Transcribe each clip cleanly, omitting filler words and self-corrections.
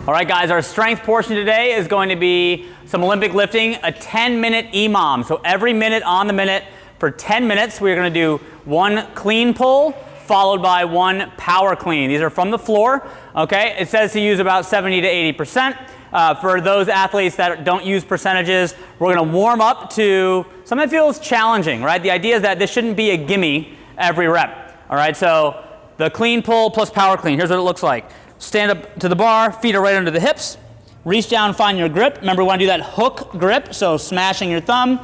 All right, guys, our strength portion today is going to be some Olympic lifting, a 10-minute EMOM. So every minute on the minute for 10 minutes, we're going to do one clean pull followed by one power clean. These are from the floor, okay? It says to use about 70 to 80%. For those athletes that don't use percentages, we're going to warm up to something that feels challenging, right? The idea is that this shouldn't be a gimme every rep, all right? So the clean pull plus power clean, here's what it looks like. Stand up to the bar, feet are right under the hips. Reach down, find your grip. Remember, we want to do that hook grip, so smashing your thumb.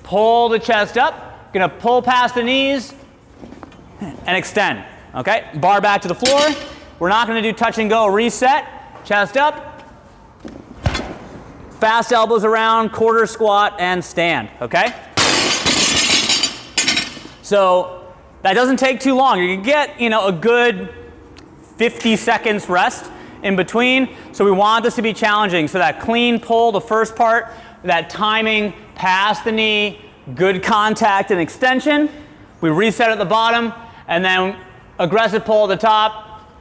Pull the chest up. Gonna pull past the knees and extend, okay? Bar back to the floor. We're not gonna do touch and go, reset. Chest up. Fast elbows around, quarter squat, and stand, okay? So that doesn't take too long. You can get, a good 50 seconds rest in between. So we want this to be challenging. So that clean pull, the first part, that timing past the knee, good contact and extension. We reset at the bottom, and then aggressive pull at the top,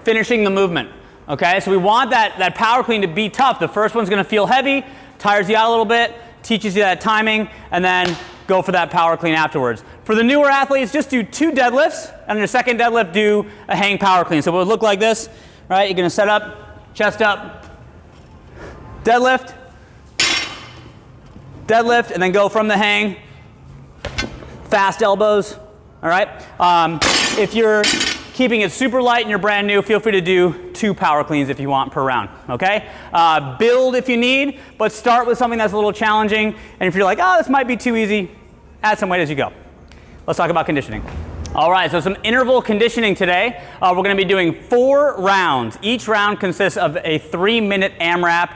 finishing the movement. Okay, so we want that power clean to be tough. The first one's gonna feel heavy, tires you out a little bit, teaches you that timing, and then go for that power clean afterwards. For the newer athletes, just do 2 deadlifts, and your second deadlift, do a hang power clean. So it would look like this, right? You're gonna set up, chest up, deadlift, deadlift, and then go from the hang, fast elbows, all right? If you're keeping it super light and you're brand new, feel free to do 2 power cleans if you want per round, okay? Build if you need, but start with something that's a little challenging, and if you're like, oh, this might be too easy, add some weight as you go. Let's talk about conditioning. All right, so some interval conditioning today. We're gonna be doing 4 rounds. Each round consists of a 3-minute Amrap,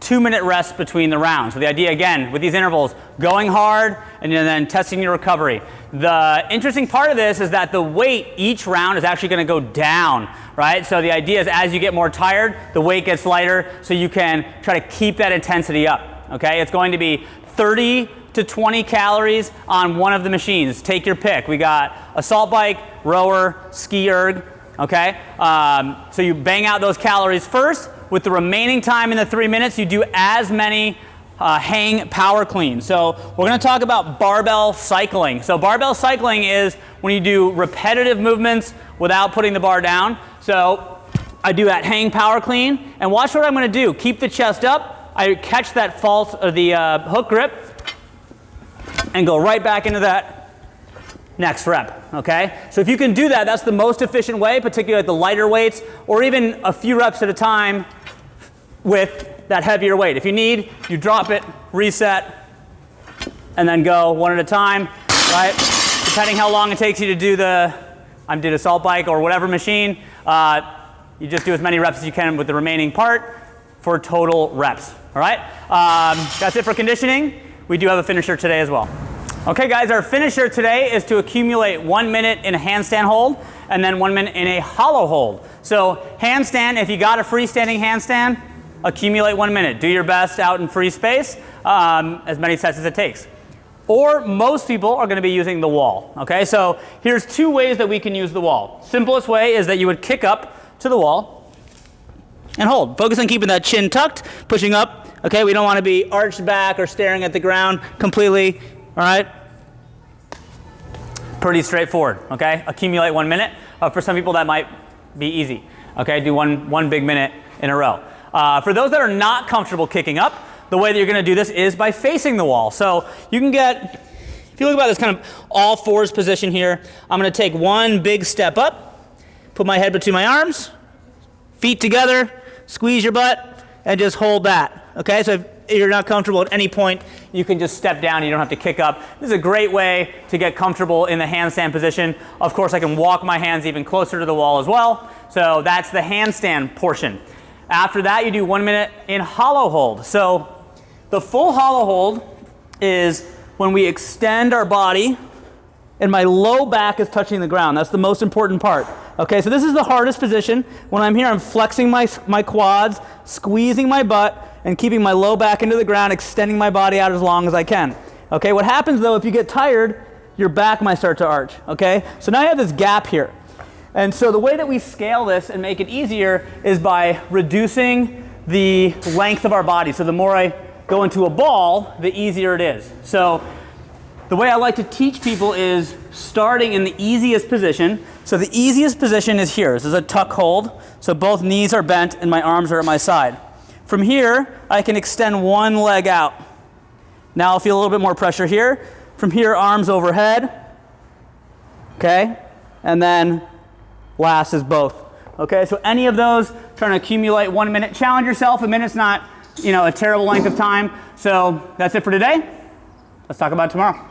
2-minute rest between the rounds. So the idea, again, with these intervals, going hard and then testing your recovery. The interesting part of this is that the weight each round is actually gonna go down, right? So the idea is as you get more tired, the weight gets lighter, so you can try to keep that intensity up, okay? It's going to be 30 to 20 calories on one of the machines. Take your pick. We got assault bike, rower, ski erg, okay? So you bang out those calories first. With the remaining time in the 3 minutes, you do as many hang power cleans. So we're gonna talk about barbell cycling. So barbell cycling is when you do repetitive movements without putting the bar down. So I do that hang power clean, and watch what I'm gonna do. Keep the chest up. I catch that false, the hook grip, and go right back into that next rep, okay? So if you can do that, that's the most efficient way, particularly at the lighter weights, or even a few reps at a time with that heavier weight. If you need, you drop it, reset, and then go one at a time, right? Depending how long it takes you to do the assault bike or whatever machine, you just do as many reps as you can with the remaining part for total reps, all right? That's it for conditioning. We do have a finisher today as well. Okay guys, our finisher today is to accumulate 1 minute in a handstand hold and then 1 minute in a hollow hold. So handstand, if you got a freestanding handstand, accumulate 1 minute. Do your best out in free space, as many sets as it takes. Or most people are gonna be using the wall, okay? So here's 2 ways that we can use the wall. Simplest way is that you would kick up to the wall and hold. Focus on keeping that chin tucked, pushing up. Okay, we don't want to be arched back or staring at the ground completely, all right? Pretty straightforward, okay? Accumulate 1 minute. For some people that might be easy, okay? Do one big minute in a row. For those that are not comfortable kicking up, the way that you're gonna do this is by facing the wall. So you can get, if you look about this kind of all fours position here, I'm gonna take one big step up, put my head between my arms, feet together, squeeze your butt, and just hold that. Okay, so if you're not comfortable at any point, you can just step down. You don't have to kick up. This is a great way to get comfortable in the handstand position. Of course, I can walk my hands even closer to the wall as well. So that's the handstand portion. After that, you do 1 minute in hollow hold. So the full hollow hold is when we extend our body and my low back is touching the ground. That's the most important part. Okay, so this is the hardest position. When I'm here, I'm flexing my quads, squeezing my butt, and keeping my low back into the ground, extending my body out as long as I can. Okay, what happens though, if you get tired, your back might start to arch, okay? So now you have this gap here. And so the way that we scale this and make it easier is by reducing the length of our body. So the more I go into a ball, the easier it is. So the way I like to teach people is starting in the easiest position. So the easiest position is here. This is a tuck hold. So both knees are bent and my arms are at my side. From here, I can extend one leg out. Now I'll feel a little bit more pressure here. From here, arms overhead. Okay? And then last is both. Okay, so any of those, trying to accumulate 1 minute. Challenge yourself. A minute's not, a terrible length of time. So that's it for today. Let's talk about it tomorrow.